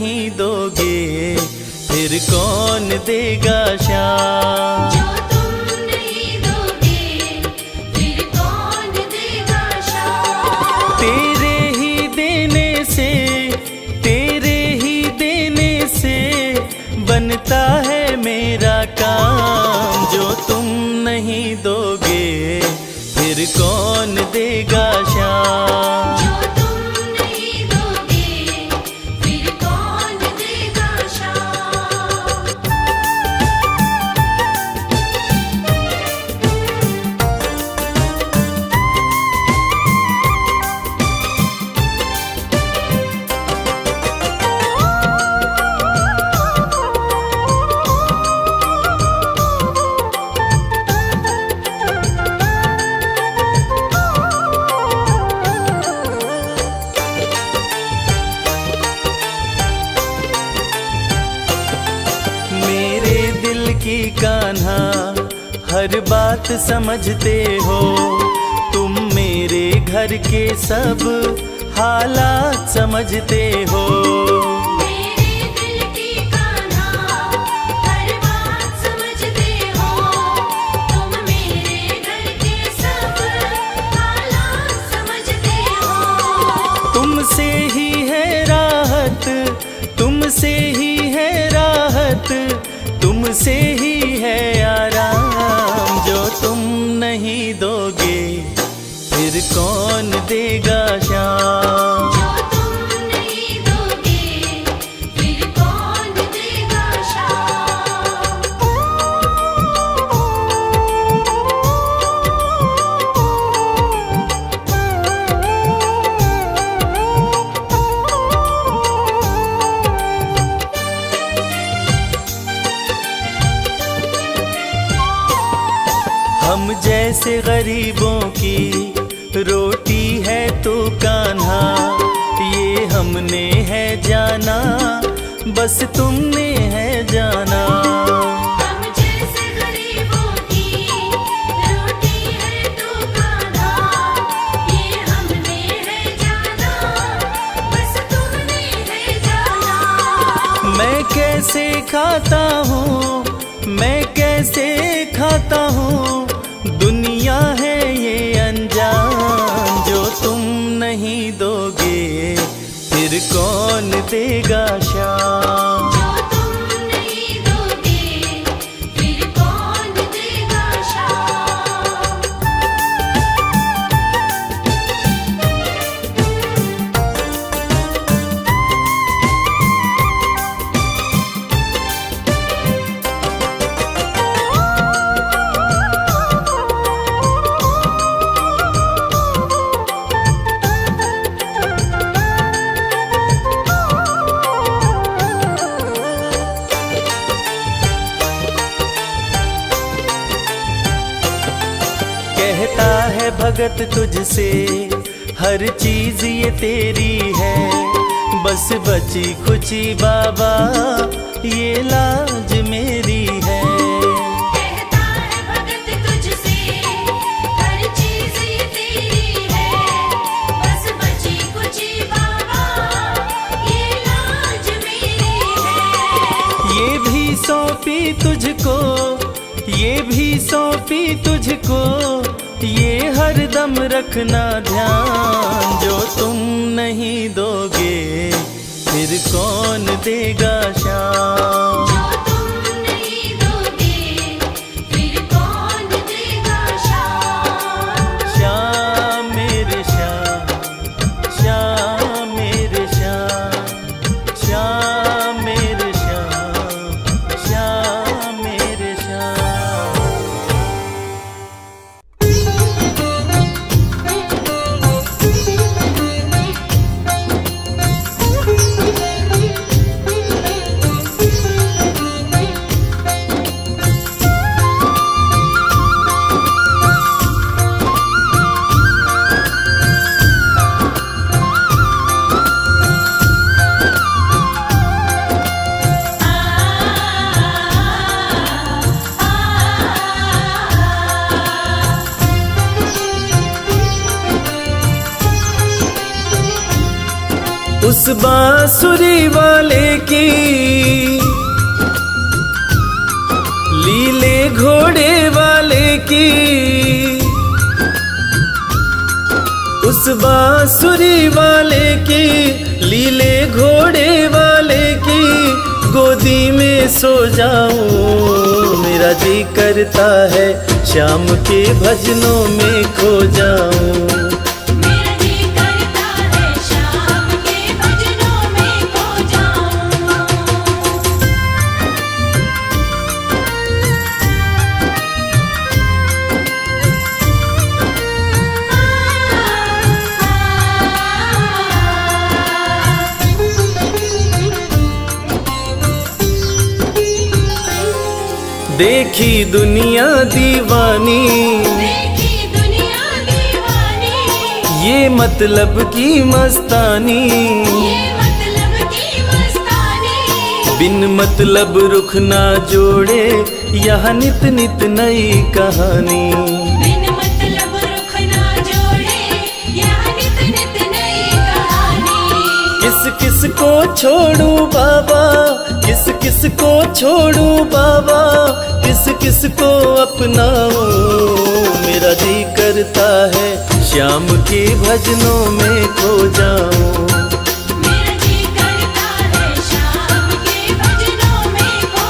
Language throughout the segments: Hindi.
नहीं दोगे फिर कौन देगा शाम। जो तुम नहीं दोगे फिर कौन देगा शाम। तेरे ही देने से, तेरे ही देने से बनता है मेरा काम। जो तुम नहीं दोगे फिर कौन देगा शाम। जो तुम नहीं दोगे फिर कौन देगा शाम। मेरे दिल की कान्हा हर बात समझते हो। तुम मेरे घर के सब हालात समझते हो। मेरे दिल की कान्हा हर बात समझते हो। तुम मेरे घर के सब हालात समझते हो। तुमसे ही है राहत, तुमसे ही है राहत, तुमसे ही है आराम। जो तुम नहीं दोगे फिर कौन देगा शाम। जो तुम नहीं दोगे फिर कौन देगा शाम। हम जैसे गरीबों की रोटी है तो कान्हा, ये हमने है जाना बस तुमने है जाना। हम जैसे गरीबों की रोटी है तो कान्हा, ये हमने है जाना बस तुमने है जाना। मैं कैसे खाता हूँ, मैं कैसे खाता हूँ, दुनिया है ये अनजान। जो तुम नहीं दोगे फिर कौन देगा शाम। जो तुम नहीं दोगे फिर कौन देगा शाम। कहता है भगत तुझसे हर चीज ये तेरी है, बस बची खुची बाबा ये लाज मेरी है। कहता है भगत तुझसे हर चीज ये तेरी है, बस बची कुची बाबा ये लाज मेरी है। ये भी सौंपी तुझको, ये भी सौंपी तुझको, ये हर दम रखना ध्यान। जो तुम नहीं दोगे फिर कौन देगा शाम। जो तुम नहीं दोगे फिर कौन देगा शाम। श्याम मेरे श्याम, श्याम मेरे श्याम, श्याम मेरे श्याम, श्याम मेरे श्याम। बांसुरी वाले की लीले घोड़े वाले की, उस बांसुरी वाले की लीले घोड़े वाले की गोदी में सो जाऊं। मेरा जी करता है शाम के भजनों में खो जाऊं। मेरा जी करता है शाम के भजनों में खो जाऊं। देखी दुनिया दीवानी देखी दुनिया दीवानी, ये मतलब की मस्तानी, ये मतलब की मस्तानी। बिन मतलब रुख ना जोड़े यहाँ नित नित नई कहानी। बिन मतलब रुख ना जोड़े, यहाँ नित नित नई कहानी। किस किस को छोड़ू बाबा, किस किस को छोड़ू बाबा, किस किस को अपनाऊं। मेरा जी करता है शाम के भजनों में खो जाऊं। मेरा जी करता है शाम के भजनों में खो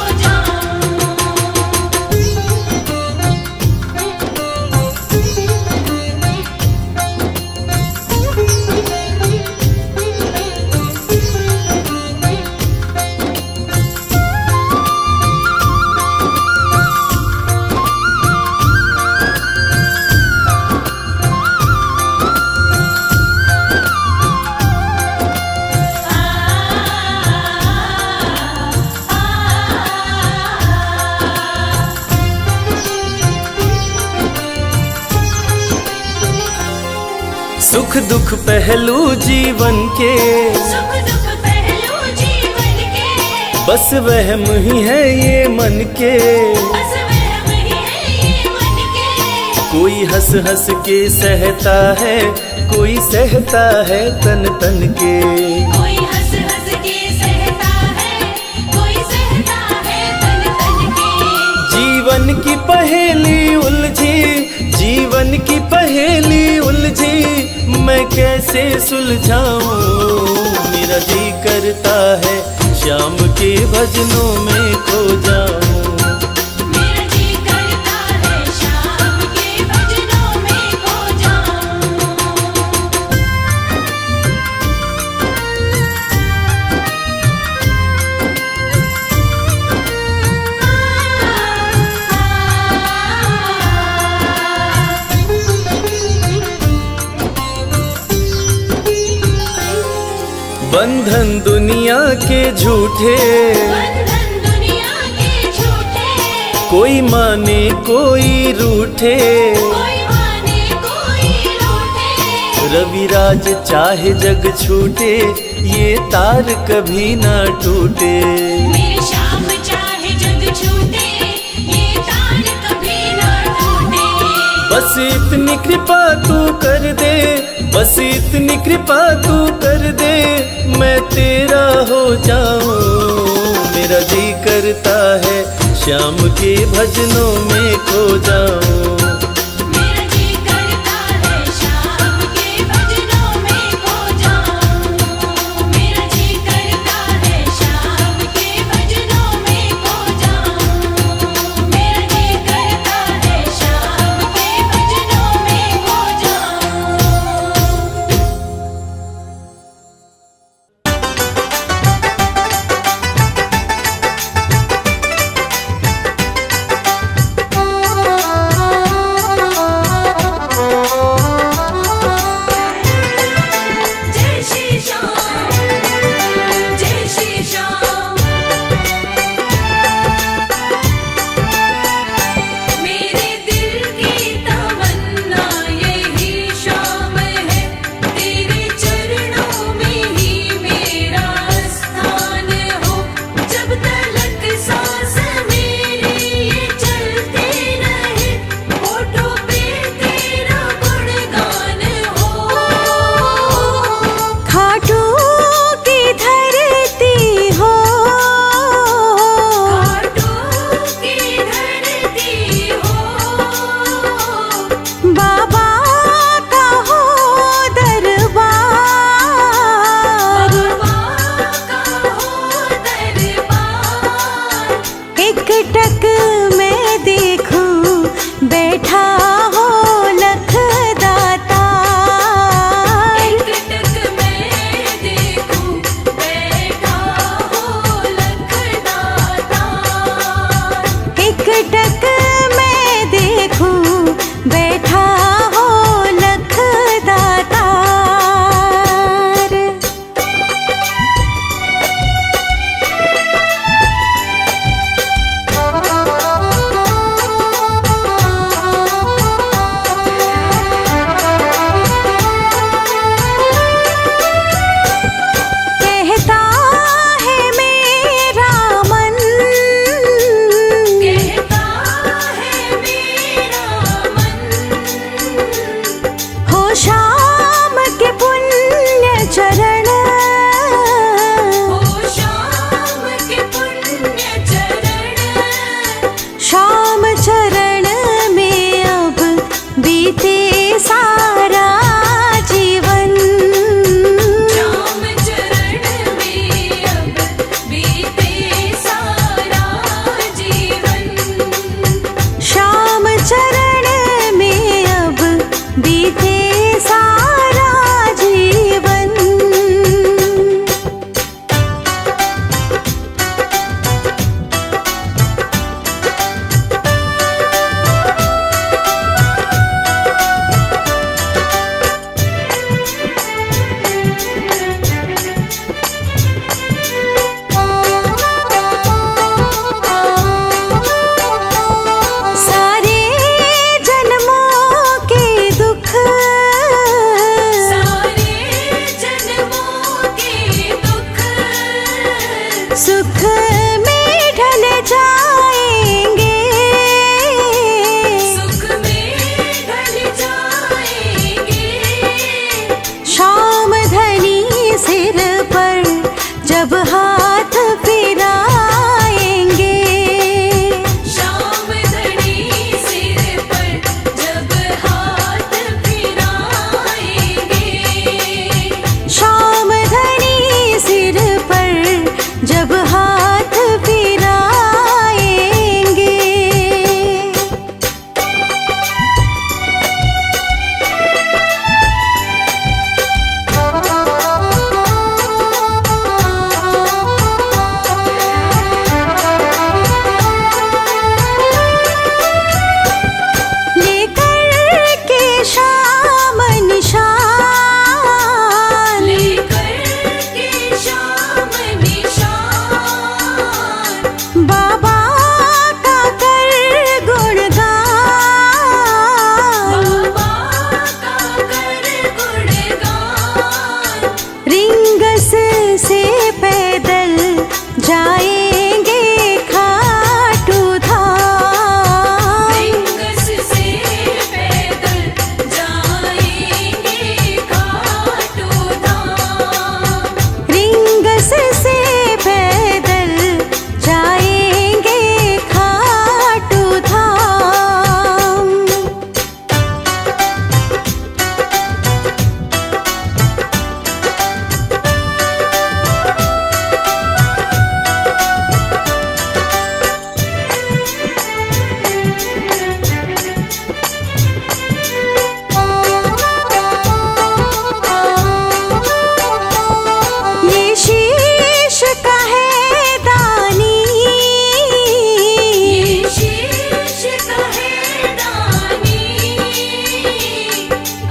सुख दुख पहलू जीवन के, सुख दुख पहलू जीवन के, बस वहम ही है ये मन के। बस वहम ही है ये मन के। कोई हंस हंस के सहता है, कोई सहता है तन तन के। कोई हंस हंस के सहता है, कोई सहता है तन तन के। जीवन की पहेली उलझी, जीवन की पहेली उलझी, मैं कैसे सुलझाऊं। मेरा जी करता है शाम के भजनों में खो जाऊं। मेरा जी करता है शाम के भजनों में खो जाऊं। बंधन दुनिया के झूठे, बंधन दुनिया के झूठे, कोई माने कोई रूठे। कोई माने कोई रूठे। रविराज चाहे जग छूटे, ये तार कभी ना टूटे। मेरी शाम चाहे जग छूटे, ये तार कभी ना टूटे। बस इतनी कृपा तू कर दे, बस इतनी कृपा तू कर दे, मैं तेरा हो जाऊं। मेरा जी करता है शाम के भजनों में खो जाऊं। मेरा जी करता है शाम के भजनों में खो जाऊं। मेरा जी करता है शाम के भजनों में खो जाऊं। मेरा जी करता है शाम के भजनों में खो जाऊं। जब हाथ फिराएंगे। शाम धनी सिर पर जब हाथ फिराएंगे। शाम धनी सिर पर जब हाथ फिराएंगे। लेकर के शाम निशान। लेकर के शाम निशान। बाबा का कर गुणगान। बाबा का कर गुणगान। रिंगस से पैदल जाएंगे खाटू धाम। रिंगस से पैदल जाएंगे खाटू धाम। रिंगस से पैदल जाएंगे खाटू धाम। ये शीश का है दानी। ये शीश का है दानी।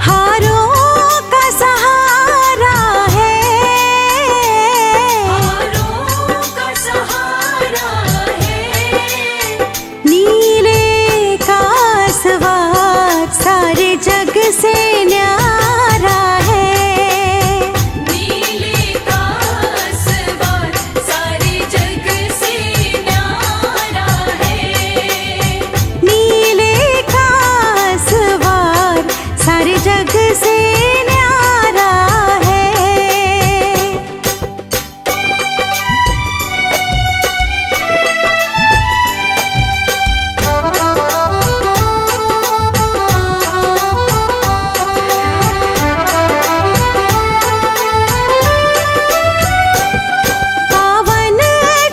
हारों का सहारा है। हारों का सहारा है। नीले का सवार सारे जग से न्यारा है। नीले का सवार सारे जग से न्यारा है। नीले का सवार सारे जग से न्यारा है। पावन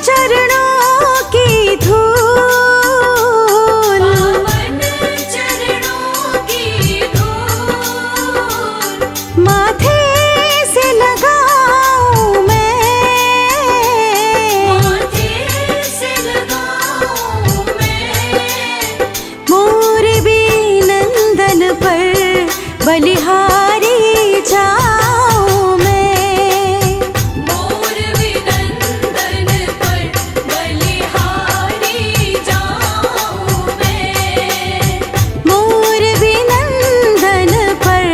चरणों की धूल। पावन चरणों की धूल। माथे से लगाऊं मैं। माथे से लगाऊं मैं। मोर भी नंदन पर बलिहारी जाऊं मैं। मोर विनंदन पर बलिहारी जाऊं मैं। मोर भी नंदन पर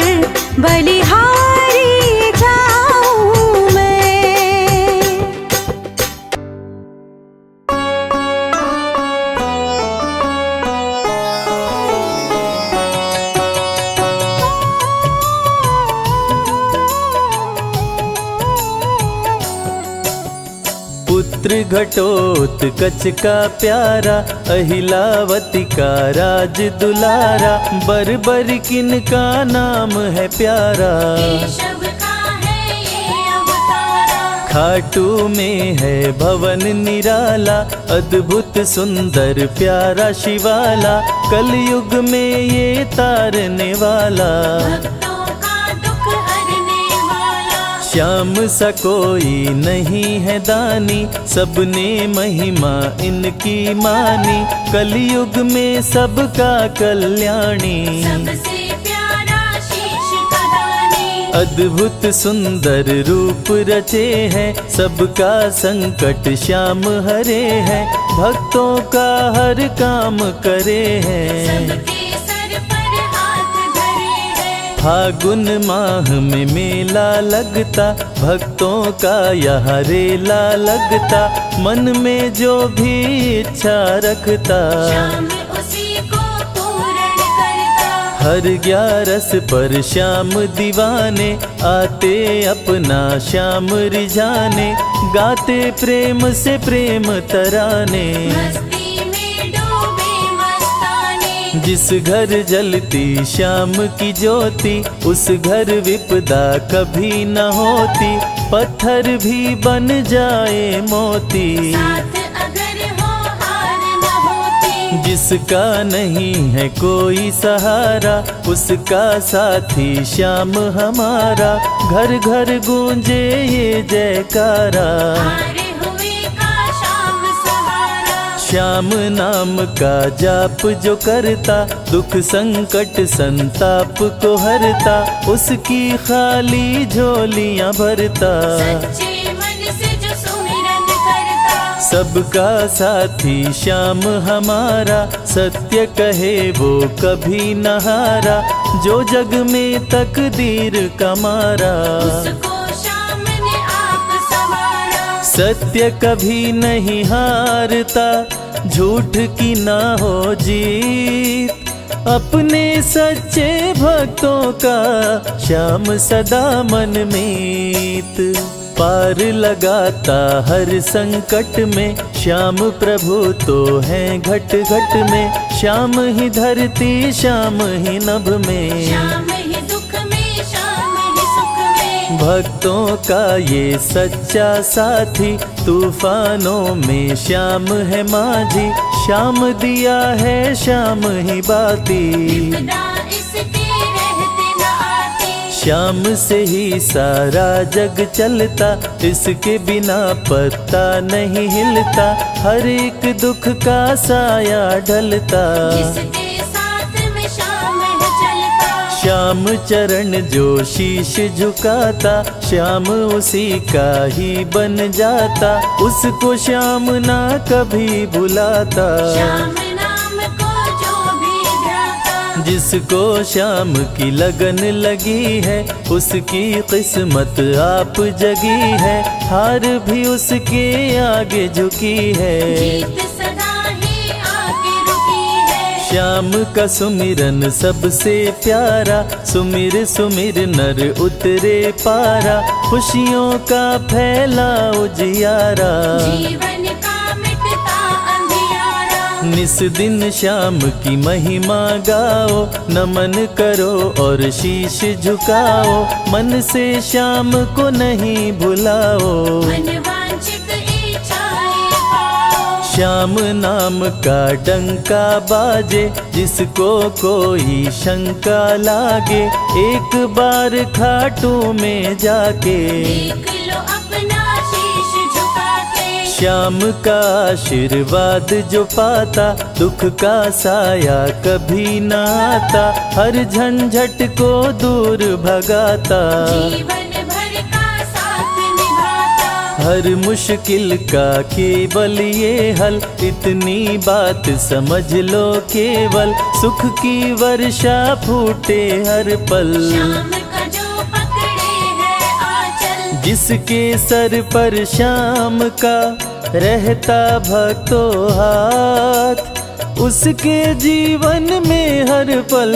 बलिहारी जाऊं मैं। पुत्र घटोत्कच का प्यारा, अहिलावती का राज दुलारा, बर किनका नाम है प्यारा। केशव का है ये अवतारा। खाटू में है भवन निराला, अद्भुत सुंदर प्यारा शिवाला, कलयुग में ये तारने वाला। भक्तों का दुख हरने वाला। श्याम सा कोई नहीं है दानी, सबने महिमा इनकी मानी, कलयुग में सबका कल्याणी। सबसे प्यारा शीश का दानी। अद्भुत सुंदर रूप रचे हैं, सबका संकट श्याम हरे हैं, भक्तों का हर काम करे हैं। सबके सर पर हाथ धरे हैं। फागुन माह में मेला लगता, भक्तों का यहाँ रेला लगता, मन में जो भी इच्छा रखता, श्याम उसी को पूर्ण करता। हर 11 पर श्याम दीवाने आते अपने अपना श्याम रिझाने, गाते प्रेम से प्रेम तराने। मस्ती में डूबे मस्ताने, जिस घर जलती श्याम की ज्योति, उस घर विपदा कभी न होती, पत्थर भी बन जाए मोती। साथ अगर हो हार न होती, जिसका नहीं है कोई सहारा, उसका साथी श्याम हमारा। घर घर गूंजे ये जयकारा, हारे हुए का श्याम सहारा। श्याम नाम का जाप जो करता, दुख संकट संताप को हरता, उसकी खाली झोलियां भरता। सच्चे मन से जो सुमिरन करता, सबका साथी श्याम हमारा, सत्य कहे वो कभी न हारा, जो जग में तकदीर का मारा। उसको श्याम ने आप संवारा। सत्य कभी नहीं हारता, झूठ की ना हो जीत, अपने सच्चे भक्तों का श्याम सदा मन मीत। पार लगाता हर संकट में, श्याम प्रभु तो हैं घट घट में। श्याम ही धरती श्याम ही नभ में, श्याम ही दुख में श्याम ही सुख में। भक्तों का ये सच्चा साथी, तूफानों में श्याम है माझी। श्याम दिया है श्याम ही बाती, विपदा इसके रहते न आती। श्याम से ही सारा जग चलता, इसके बिना पत्ता नहीं हिलता, हर एक दुख का साया ढलता। जिसके साथ में श्याम है चलता, श्याम चरण जो शीश झुकाता, श्याम उसी का ही बन जाता, उसको श्याम ना कभी बुलाता। श्याम नाम को जो भी ध्याता, जिसको श्याम की लगन लगी है, उसकी किस्मत आप जगी है, हार भी उसके आगे झुकी है। जीत सदा ही आगे रुकी है। श्याम का सुमिरन सबसे प्यारा, सुमिर सुमिर नर उतरे पारा, खुशियों का फैला उजियारा। जीवन का मिटता अंधियारा, निस दिन श्याम की महिमा गाओ, नमन करो और शीश झुकाओ, मन से श्याम को नहीं भुलाओ। मन वांछित इच्छाएं पाओ। श्याम नाम का डंका बाजे, जिसको कोई शंका लागे, एक बार खाटू में जाके देख लो अपना शीश झुका के। श्याम का आशीर्वाद जो पाता, दुख का साया कभी न आता, हर झंझट को दूर भगाता। जीवन भर का साथ निभाता, हर मुश्किल का केवल ये हल, इतनी बात समझ लो केवल, सुख की वर्षा फूटे हर पल। श्याम का जो पकड़े है आंचल, जिसके सर पर श्याम का रहता भक्तों हाथ, उसके जीवन में हर पल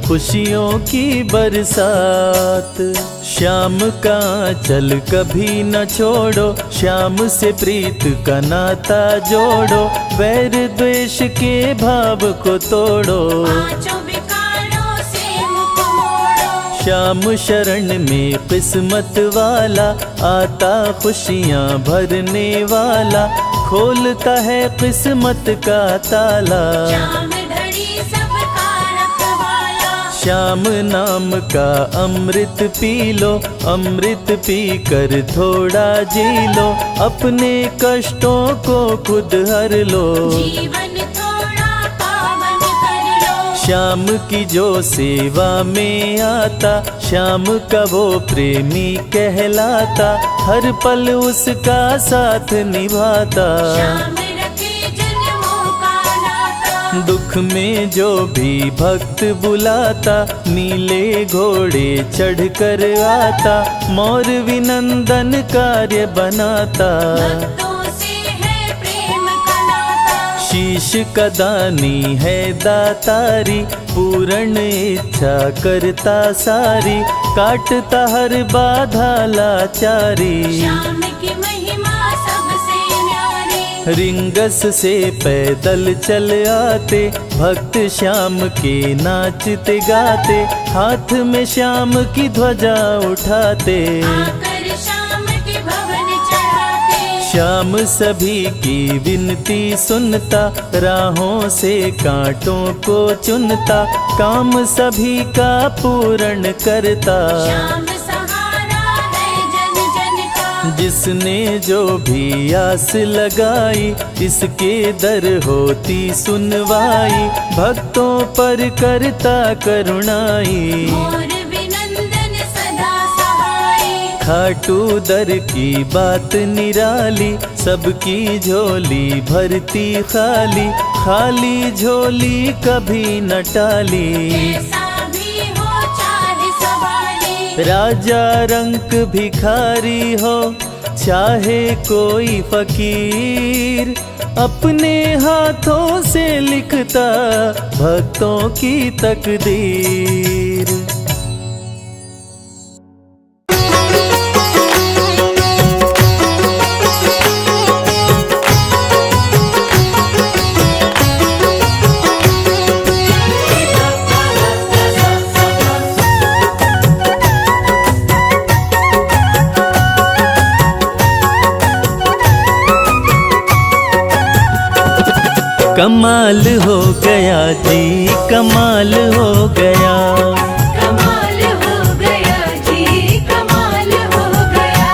खुशियों की बरसात। श्याम का आंचल कभी न छोड़ो, श्याम से प्रीत का नाता जोड़ो, वैर द्वेष के भाव को तोड़ो। पांचों विकारों से मुख मोड़ो। श्याम शरण में किस्मत वाला, आता खुशियाँ भरने वाला, खोलता है किस्मत का ताला। श्याम धड़ी सबका रखवाला, श्याम नाम का अमृत पी लो, अमृत पी कर थोड़ा जी लो, अपने कष्टों को खुद हर लो। जीवन थोड़ा पावन कर लो। श्याम की जो सेवा में आता, श्याम का वो प्रेमी कहलाता, हर पल उसका साथ निभाता। श्याम रखे जन्मों का नाता, दुख में जो भी भक्त बुलाता, नीले घोड़े चढ़ कर आता, मोर विनंदन कार्य बनाता। भक्तों से है प्रेम का नाता, शीश का दानी है दातारी, पूर्ण इच्छा करता सारी, काटता हर बाधा लाचारी। श्याम की महिमा सबसे न्यारी। रिंगस से पैदल चल आते भक्त श्याम के नाचते गाते, हाथ में श्याम की ध्वजा उठाते। आकर श्याम के भवन चढ़ाते। श्याम सभी की विनती सुनता, राहों से कांटों को चुनता, काम सभी का पूर्ण करता। श्याम सहारा है जन जन का। जिसने जो भी आस लगाई, इसके दर होती सुनवाई, भक्तों पर करता करुणाई। मोर विनंदन सदा सहाय। खाटू दर की बात निराली, सबकी झोली भरती खाली, खाली झोली कभी न टाली। कैसा भी हो चाहे सवारी। राजा रंक भिखारी हो चाहे कोई फकीर, अपने हाथों से लिखता भक्तों की तकदीर। कमाल हो गया जी, कमाल हो गया। कमाल हो गया जी, कमाल हो गया।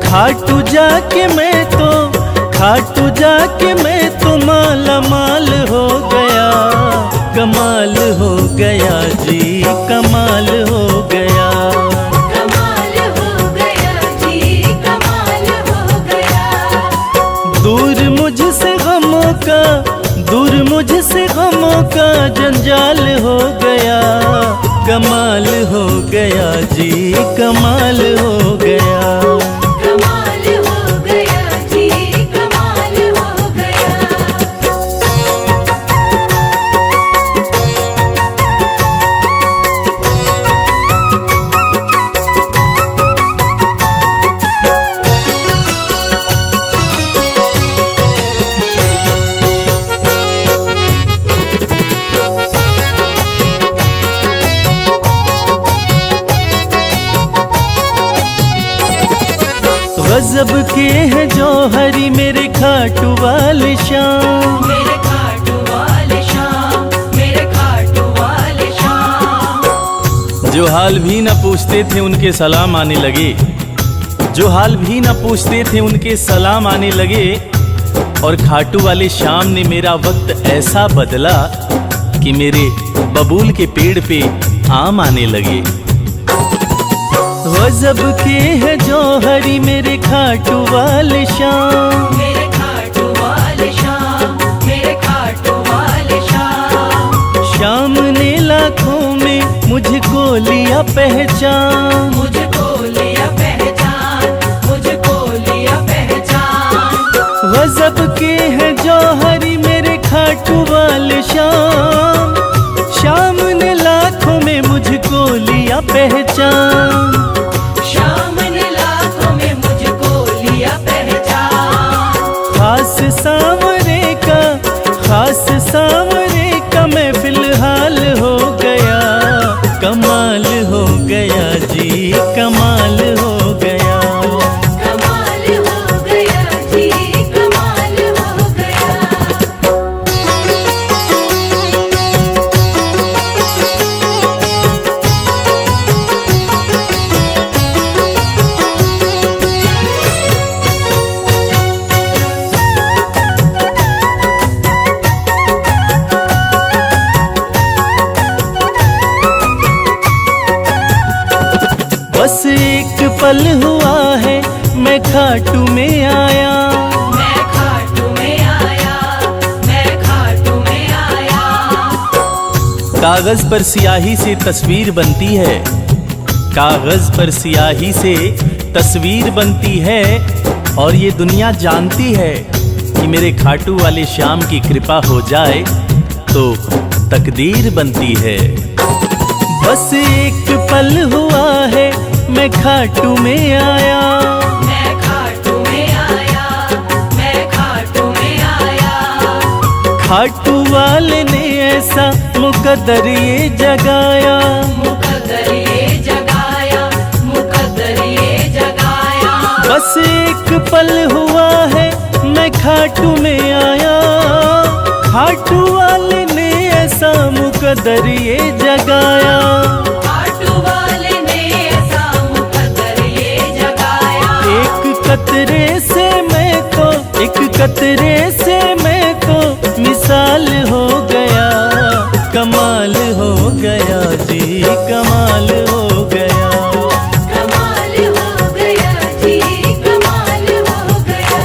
खाटू जाके मैं तो माला माल हो गया। कमाल हो गया जी, कमाल हो गया। कमाल हो गया जी, कमाल हो गया। दूर मुझसे गमों का जंजाल हो गया। कमाल हो गया जी, कमाल हो गया। कमाल हो गया जी, कमाल हो गया। गजब के है जो हरी मेरे खाटू वाले श्याम। मेरे खाटू वाले श्याम, मेरे खाटू वाले श्याम। जो हाल भी न पूछते थे उनके सलाम आने लगे। जो हाल भी न पूछते थे उनके सलाम आने लगे। और खाटू वाले श्याम ने मेरा वक्त ऐसा बदला कि मेरे बबूल के पेड़ पे आम आने लगे। गजब के है जो हरी मेरे खाटू वाले श्याम। मेरे खाटू वाले श्याम, मेरे खाटू वाले श्याम। श्याम ने लाखों में मुझको लिया पहचान। मुझको लिया पहचान, मुझको लिया पहचान। गजब के है जो हरी मेरे खाटू वाले श्याम। श्याम ने लाखों में मुझको लिया पहचान। श्याम ने लाखों में मुझको लिया पहचान। खास सांवरे का मैं फिलहाल हो गया। कमाल हो गया जी, कमाल हो गया। कमाल हो गया जी, कमाल हो गया। बस एक पल हुआ है मैं खाटू में आया। मैं खाटू में आया, मैं खाटू में आया। कागज पर स्याही से तस्वीर बनती है। कागज पर स्याही से तस्वीर बनती है। और ये दुनिया जानती है कि मेरे खाटू वाले श्याम की कृपा हो जाए तो तकदीर बनती है। बस एक पल हुआ है मैं खाटू में आया, मैं खाटू में आया, मैं खाटू में आया। खाटू वाले ने ऐसा मुकद्दर ये जगाया, मुकद्दर ये जगाया, मुकद्दर ये जगाया। बस एक पल हुआ है मैं खाटू में आया, खाटू वाले ने ऐसा मुकद्दर ये जगाया। खाटू वाले ने ऐसा मुकद्दर ये जगाया। एक कतरे से मैं तो, एक कतरे से मैं तो मिसाल हो गया, कमाल हो गया जी, कमाल हो गया। कमाल हो गया जी, कमाल हो गया।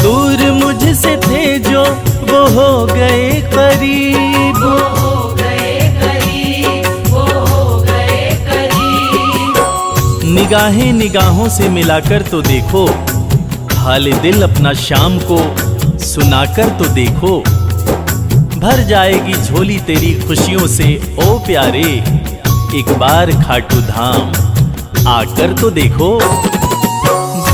दूर मुझसे थे जो वो हो गए करीब, वो हो गए करीब, वो हो गए करीब। निगाहें निगाहों से मिलाकर तो देखो, हाल दिल अपना शाम को सुनाकर तो देखो। भर जाएगी झोली तेरी खुशियों से ओ प्यारे, एक बार खाटू धाम आकर तो देखो।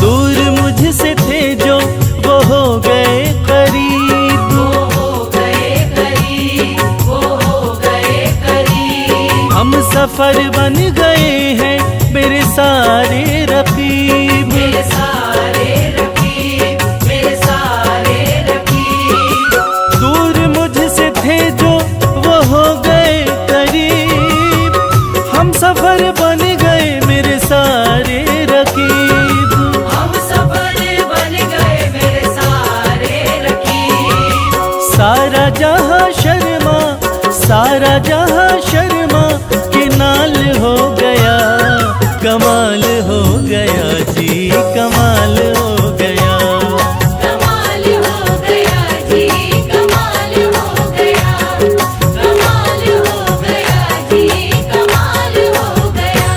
दूर मुझसे थे जो वो हो गए करीब, वो हो गए करीब, वो हो गए करीब। हम सफर बन गए हैं मेरे सारे रकीब, मेरे सारे रकीब, मेरे सारे रकीब। दूर मुझसे थे जो वो हो गए करीब, हम सफर बन गए मेरे सारे रकीब। हम सफर बन गए मेरे सारे रकीब। सारा जहां शर्मा, सारा जहां शर्मा के नाल हो गया, कमाल हो गया जी, कमाल हो गया। कमाल हो गया जी, कमाल हो गया। कमाल हो गया जी, कमाल हो गया।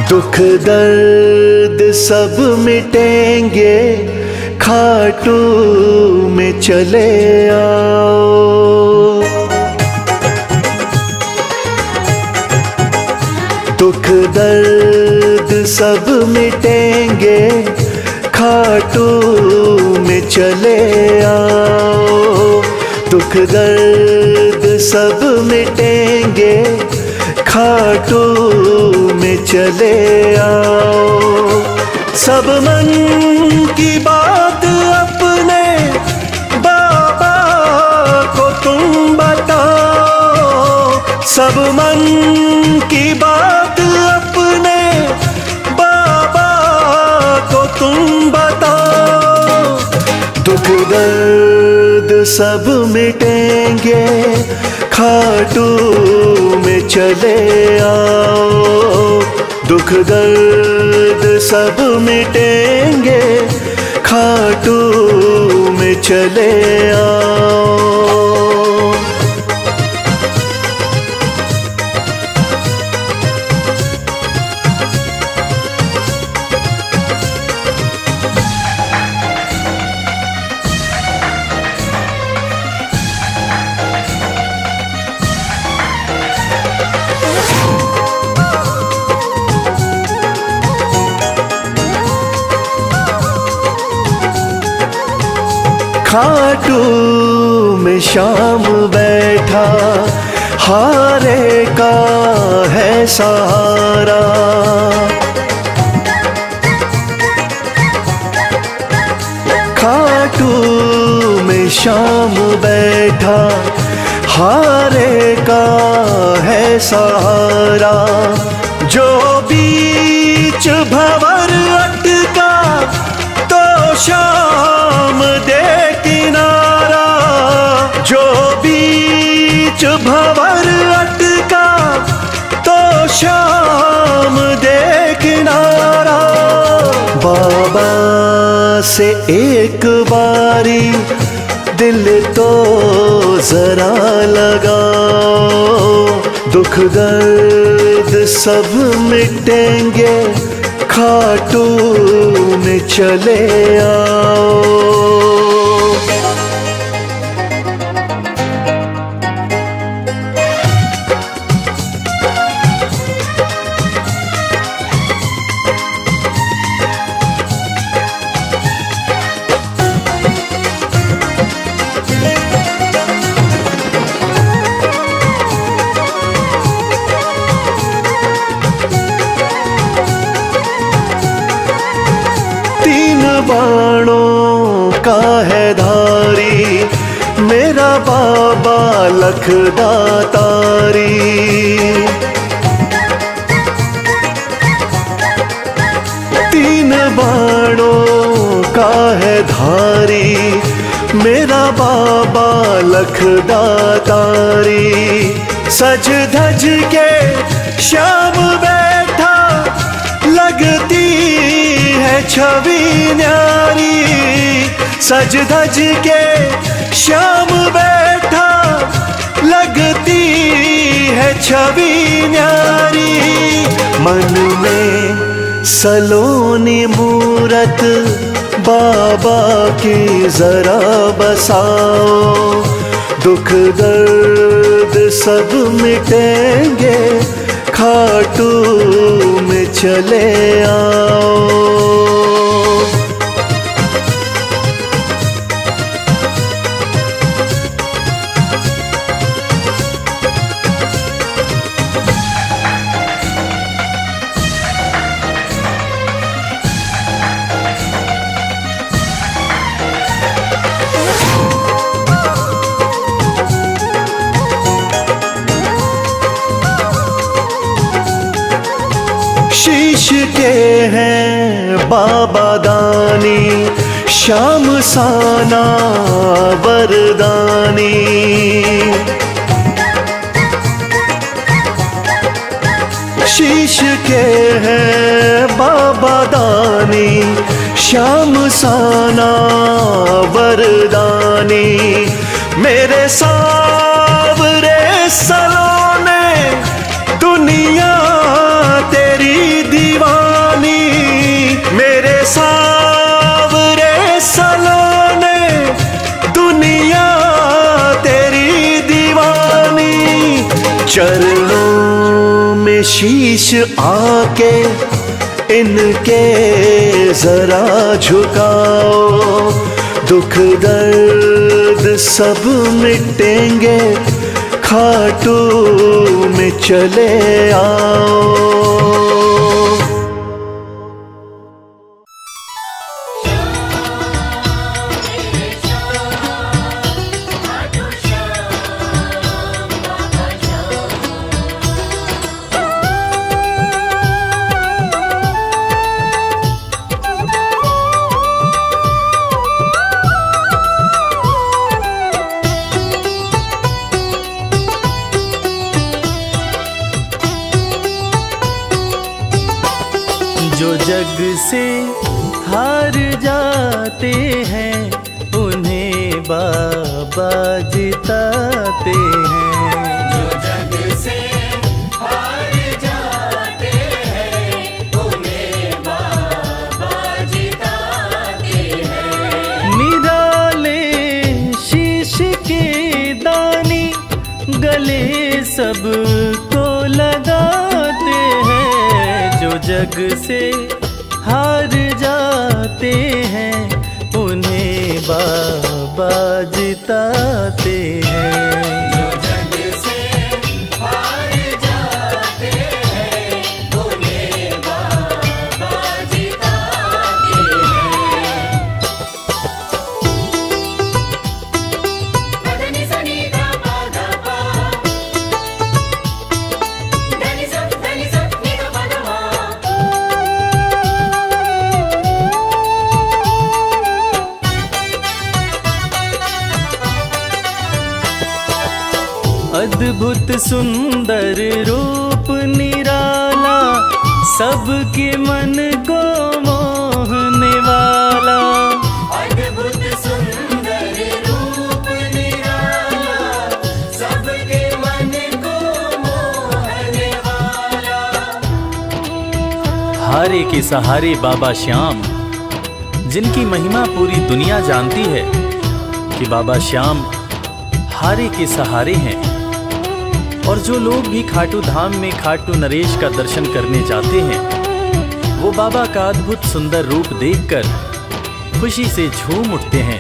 दुख दर्द सब मिटेंगे, खाटू में चले आओ। दुख दर्द सब मिटेंगे, खाटू में चले आओ। दुख दर्द सब मिटेंगे, खाटू में चले आओ। सब मन की बात अपने बाबा को तुम बताओ। सब मन की बात अपने बाबा को तुम बताओ। दुख दर्द सब मिटेंगे, खाटू में चले आओ। दुख दर्द सब मिटेंगे, खाटू में चले आओ। खाटू में शाम बैठा, हारे का है सहारा। शाम बैठा, हारे का है सहारा। जो बीच भंवर अटका तो शाम दे किनारा। जो बीच भंवर अटका तो शाम दे किनारा। बाबा से एक बारी दिल तो जरा लगाओ, दुख दर्द सब मिटेंगे, खाटू में चले आओ। बाणों का है धारी मेरा बाबा लखदातारी। तीन बाणों का है धारी मेरा बाबा लखदातारी। सज धज के श्याम बैठा लगती है छवि न्यारी। सज धज के श्याम बैठा लगती है छवि न्यारी। मन में सलोनी मूरत बाबा की जरा बसाओ, दुख दर्द सब मिटेंगे, खाटू में चले आओ। शीश के हैं बाबा दानी, श्याम साना वरदानी। शीश के हैं बाबा दानी, श्याम साना वरदानी। मेरे सावरे सलोने दुनिया तेरी दीवानी। मेरे सावरे सलोने दुनिया तेरी दीवानी। चरणों में शीश आके इनके जरा झुकाओ, दुख दर्द सब मिटेंगे, खाटू में चले आओ। जो जग से हार जाते हैं उन्हें बाबा जिताते हैं। जो जग से हार जाते हैं उन्हें बाबा जिताते हैं। निराले शीश के दानी गले सबको लगाते हैं। जो जग से हार जाते हैं उन्हें बाबा जिताते हैं। जो जग से हार जाते हैं उन्हें बाबा जिताते हैं। अद्भुत सुंदर रूप निराला, सबके मन को मोहने वाला। अद्भुत सुंदर रूप निराला, सबके मन को मोहने वाला। हारे के सहारे बाबा श्याम, जिनकी महिमा पूरी दुनिया जानती है कि बाबा श्याम हारे के सहारे हैं। और जो लोग भी खाटू धाम में खाटू नरेश का दर्शन करने जाते हैं, वो बाबा का अद्भुत सुंदर रूप देखकर खुशी से झूम उठते हैं।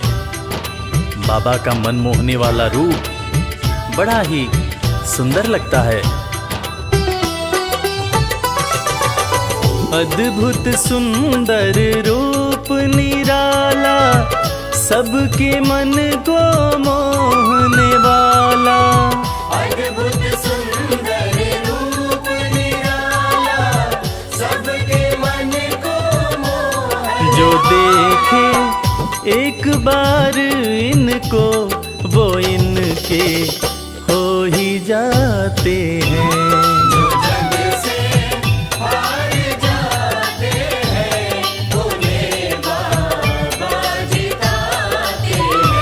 बाबा का मन मोहने वाला रूप बड़ा ही सुंदर लगता है। अद्भुत सुंदर रूप निराला, सबके मन को मोहने वाला। अद्भुत सुंदर रूप निराला, सबके मन को मोहने। जो देखे एक बार इनको, वो इनके हो ही जाते हैं। जो जग से हार जाते हैं, उन्हें बाबा जिताते हैं।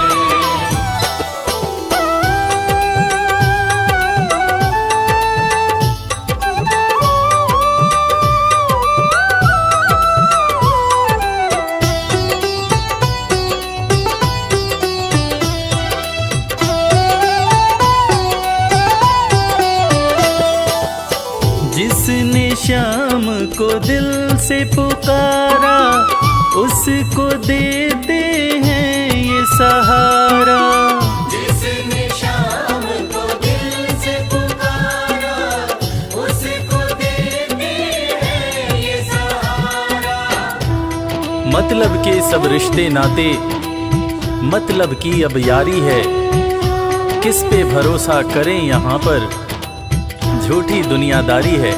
जिसने श्याम को दिल से पुकारा, उसको देते हैं ये सहारा। जिसने शाम को दिल से पुकारा, उसको देते हैं ये सहारा। मतलब के सब रिश्ते नाते, मतलब की अब यारी है। किस पे भरोसा करें यहाँ पर, झूठी दुनियादारी है।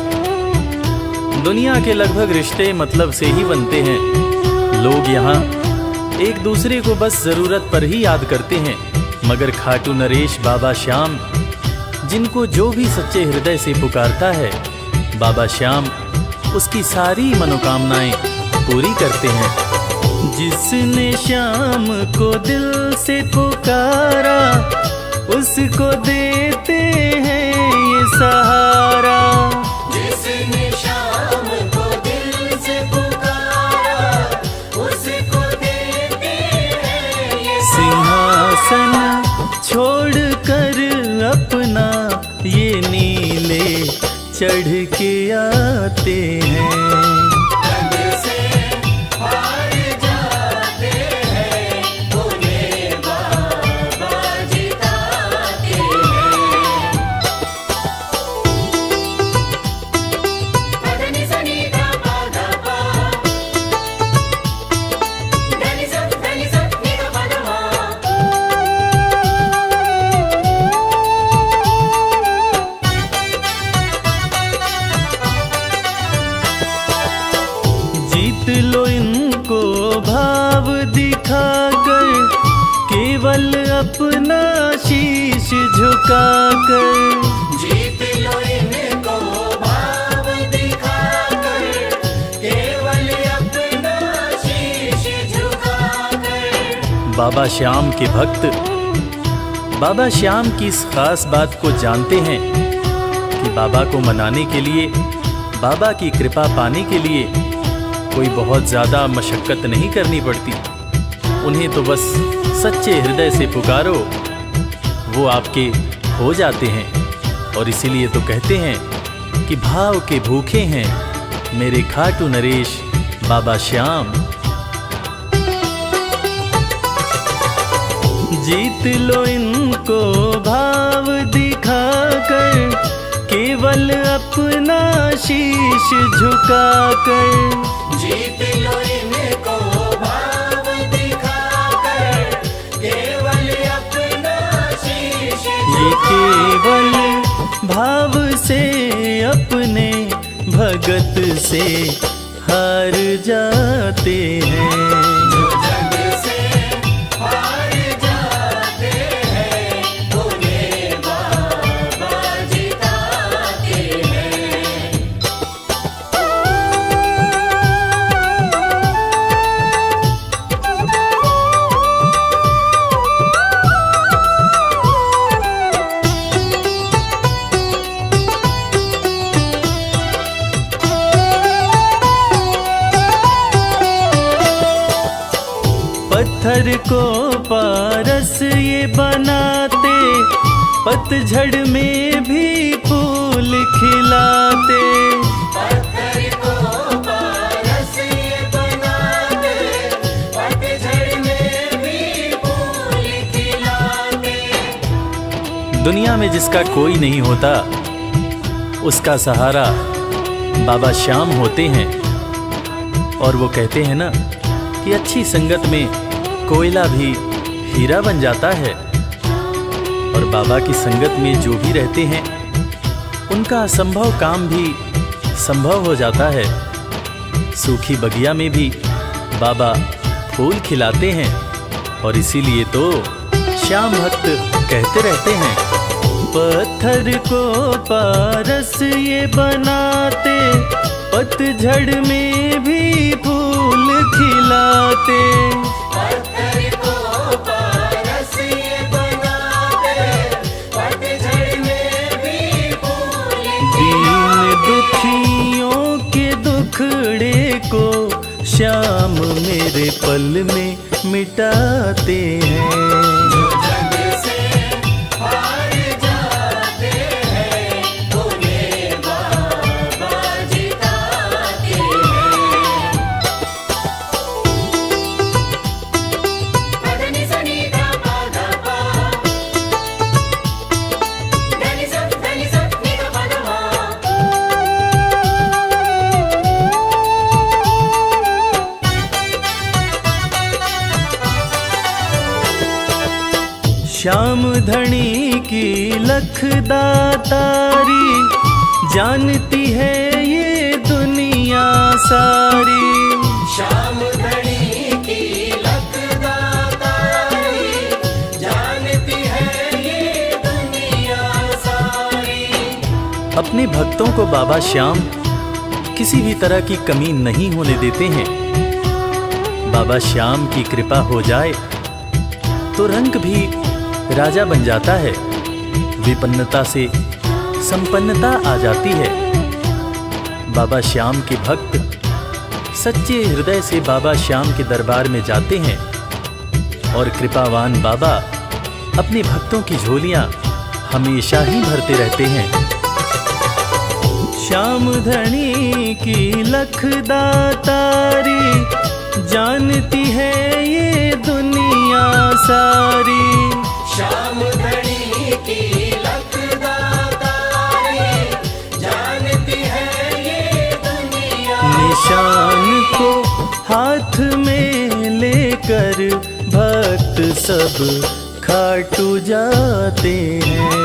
दुनिया के लगभग रिश्ते मतलब से ही बनते हैं। लोग यहाँ एक दूसरे को बस जरूरत पर ही याद करते हैं, मगर खाटू नरेश बाबा श्याम, जिनको जो भी सच्चे हृदय से पुकारता है, बाबा श्याम उसकी सारी मनोकामनाएं पूरी करते हैं। जिसने श्याम को दिल से पुकारा, उसको देते हैं ये सहारा। जिसने शाम को दिल से पुकारा, उसको देते हैं ये सिंहासन छोड़कर अपना ये नीले चढ़ के आते हैं। जग से हार जाते हैं, उन्हें बाबा जिताते हैं। पदनि सनि धा पा धा पा, धनि सा नि धा पा धा मा। जीत लो इनको भाव दिखाकर, केवल अपना शीश झुकाकर। जीत लो इनको भाव दिखाकर, केवल अपना शीश झुकाकर। बाबा श्याम के भक्त बाबा श्याम की इस खास बात को जानते हैं कि बाबा को मनाने के लिए, बाबा की कृपा पाने के लिए कोई बहुत ज़्यादा मशक्क़त नहीं करनी पड़ती। उन्हें तो बस सच्चे हृदय से पुकारो, वो आपके हो जाते हैं। और इसीलिए तो कहते हैं कि भाव के भूखे हैं मेरे खाटू नरेश बाबा श्याम। जीत लो इनको भाव दिखाकर, केवल अपना शीश झुकाकर। जीत लो इनको भाव दिखाकर, केवल अपना शीश ये केवल भाव से अपने भगत से हार जाते हैं। जो जग से हार जाते हैं, उन्हें बाबा पत्थर को पारस ये बनाते, पतझड़ में भी फूल खिलाते। पत्थर को पारस ये बनाते, पतझड़ में भी फूल खिलाते। दुनिया में जिसका कोई नहीं होता, उसका सहारा बाबा श्याम होते हैं। और वो कहते हैं ना कि अच्छी संगत में कोयला भी हीरा बन जाता है। और बाबा की संगत में जो भी रहते हैं, उनका असंभव काम भी संभव हो जाता है। सूखी बगिया में भी बाबा फूल खिलाते हैं। और इसीलिए तो श्याम भक्त कहते रहते हैं, पत्थर को पारस ये बनाते, पतझड़ में भी फूल खिलाते। पत्थर को पारस ये बनाते, पतझड़ में भी फूल दीन दुखियों के दुखड़े को श्याम मेरे पल में मिटाते हैं। श्याम धनी की लख दातारी, जानती है ये दुनिया सारी। श्याम धनी की लख दातारी, जानती है ये दुनिया सारी। अपने भक्तों को बाबा श्याम किसी भी तरह की कमी नहीं होने देते हैं। बाबा श्याम की कृपा हो जाए तो रंग भी राजा बन जाता है। विपन्नता से संपन्नता आ जाती है। बाबा श्याम के भक्त सच्चे हृदय से बाबा श्याम के दरबार में जाते हैं। और कृपावान बाबा अपने भक्तों की झोलियां हमेशा ही भरते रहते हैं। श्याम धनी की लख दातारी, जानती है ये दुनिया सारी। श्याम धनी की लख दातारी, जानती है ये दुनिया। निशान को हाथ में लेकर भक्त सब खाटू जाते हैं।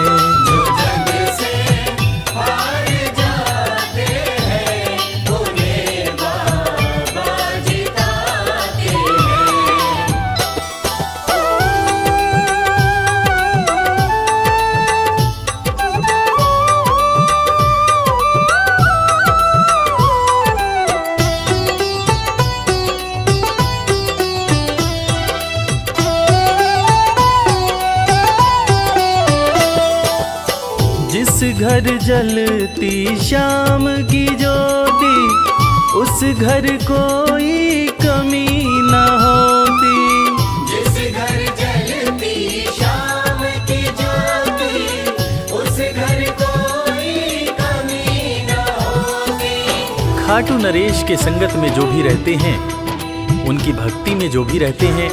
घर जलती श्याम की ज्योति, उस घर कोई कमी न होती। जिस घर जलती श्याम की ज्योति, उस घर कोई कमी न होती। खाटू नरेश के संगत में जो भी रहते हैं, उनकी भक्ति में जो भी रहते हैं,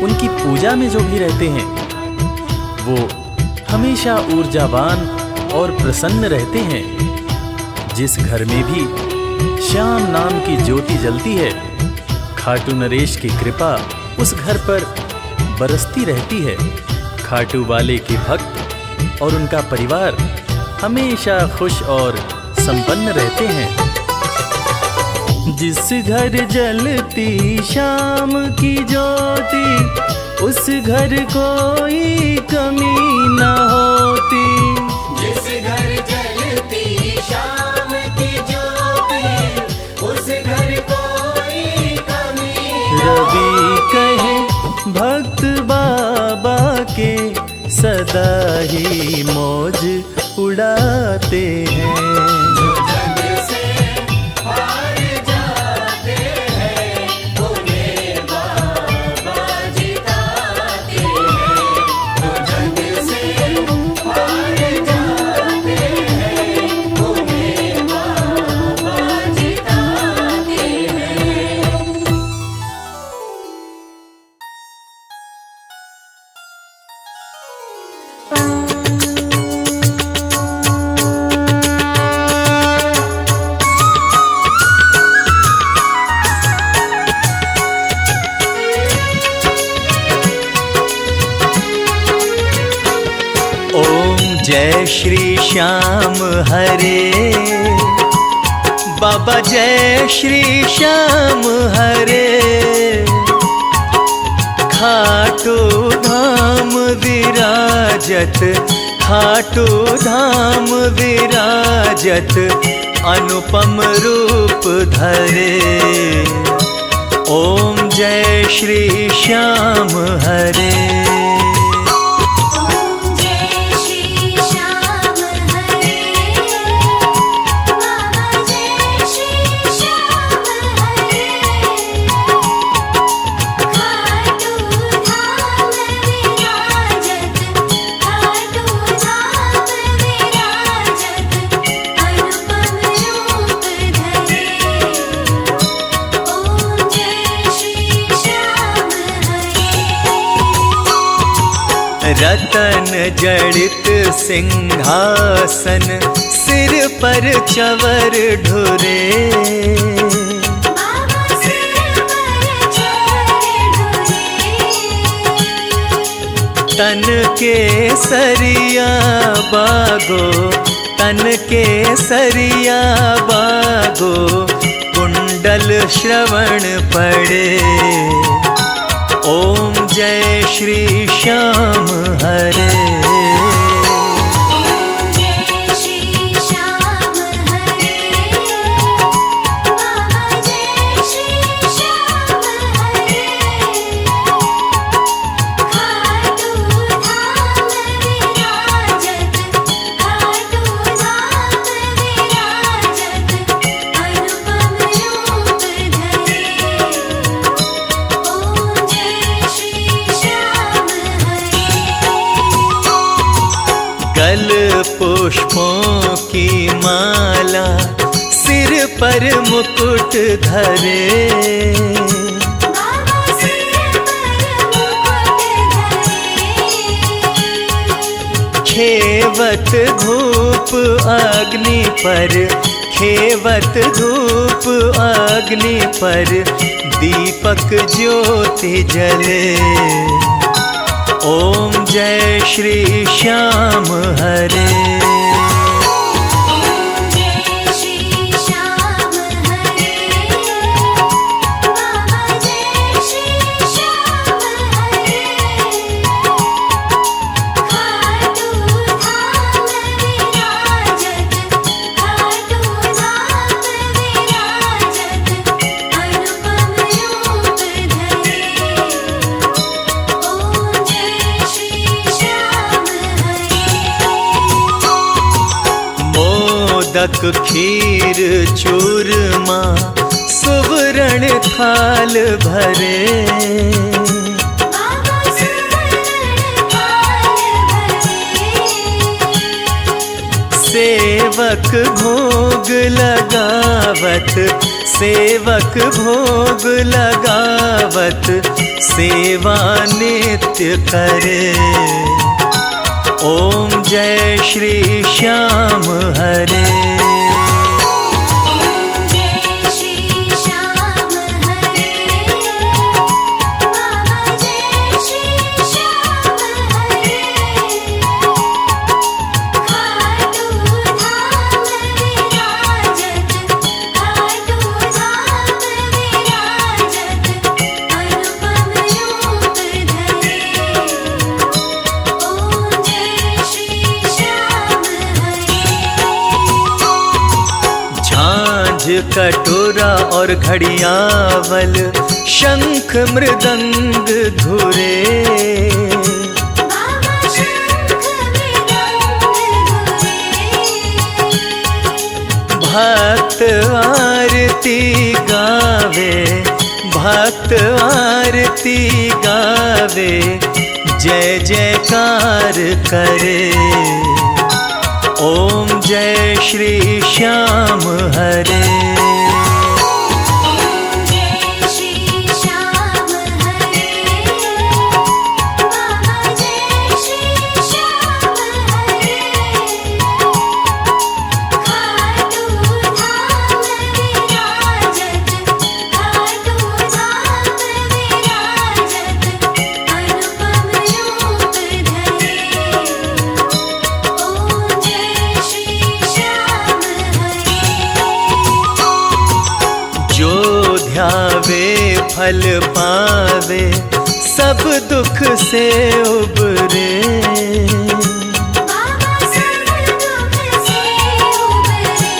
उनकी पूजा में जो भी रहते हैं, वो हमेशा ऊर्जावान और प्रसन्न रहते हैं। जिस घर में भी श्याम नाम की ज्योति जलती है, खाटू नरेश की कृपा उस घर पर बरसती रहती है। खाटू वाले के भक्त और उनका परिवार हमेशा खुश और संपन्न रहते हैं। जिस घर जलती श्याम की ज्योति, उस घर कोई कमी न होती। जिस घर जलती श्याम की ज्योति, उस घर कोई कमी न रवि कहे भक्त बाबा के, सदा ही मौज उड़ाते हैं। जय श्री श्याम हरे, बाबा जय श्री श्याम हरे। खाटू धाम विराजत, खाटू धाम विराजत, अनुपम रूप धरे। ओम जय श्री श्याम हरे। ओम जय श्री श्याम हरे, बाबा जय श्री श्याम हरे। खाटू धाम विराजत, खाटू धाम विराजत, अनुपम रूप धरे। ओम जय श्री श्याम हरे। रतन जड़ित सिंहासन, सिर पर चवर ढुरे। बाबा सिर पर चढ़े ढुरे। तन के सरिया बागो, तन के सरिया बागो, कुंडल श्रवण पड़े। ओम जय श्री श्याम हरे। ओम जय श्री श्याम हरे, बाबा जय श्री श्याम हरे। खाटू धाम विराजत, खाटू धाम विराजत, अनुपम रूप धरे। ओम जय श्री श्याम हरे। कल पुष्पों की माला, सिर पर मुकुट धरे। बाबा सिर पर मुकुट धरे। खेवत धूप अग्नि पर, खेवत धूप अग्नि पर, दीपक ज्योति जले। ओम जय श्री श्याम हरे। ओम जय श्री श्याम हरे, बाबा जय श्री श्याम हरे। खाटू धाम विराजत, खाटू धाम विराजत, अनुपम रूप धरे। ओम जय श्री श्याम हरे। मोदक खीर चूरमा, सुवर्ण थाल भरे। बाबा सुवर्ण थाल भरे। सेवक भोग लगावत, सेवक भोग लगावत, सेवा नित्य करे। ओम जय श्री श्याम हरे। ओम जय श्री श्याम हरे, बाबा जय श्री श्याम हरे। खाटू धाम विराजत, खाटू धाम विराजत, अनुपम रूप धरे। ओम जय श्री श्याम हरे। झांझ कटोरा और घड़ियावल, शंख मृदंग घुरे। बाबा शंख मृदंग घुरे। भक्त आरती गावे, भक्त आरती गावे, जय जयकार करे। ओम जय श्री श्याम हरे। ओम जय श्री श्याम हरे, बाबा जय श्री श्याम हरे। खाटू धाम विराजत, खाटू धाम विराजत, अनुपम रूप धरे। ओम ध्यावे फल पावे, सब दुख से उबरे। बाबा सब दुख से उबरे।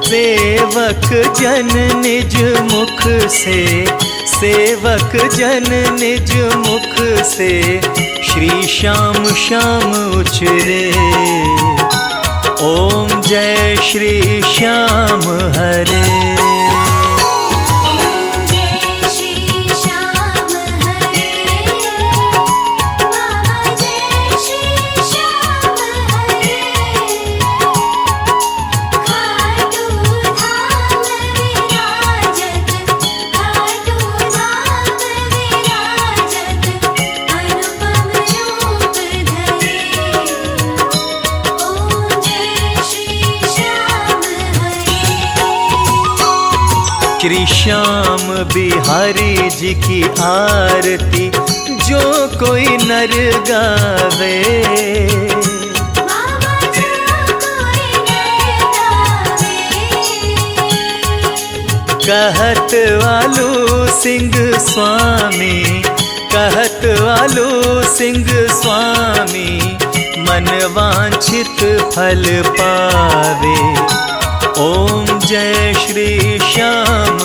सेवक जन निज मुख से, सेवक जन निज मुख से, श्री श्याम श्याम उचरे। ओम जय श्री श्याम हरे। जय श्री श्याम हरे। बाबा जय श्री श्याम हरे। खाटू धाम विराजत, खाटू धाम विराजत, अनुपम रूप धरे। ओम जय श्री श्याम हरे। श्री श्याम बिहारी जी की आरती जो कोई नर गावे। बाबा जो कोई नर गावे। कहत वालू सिंह स्वामी, कहत वालू सिंह स्वामी, मन वांछित फल पावे। ओम जय श्री श्याम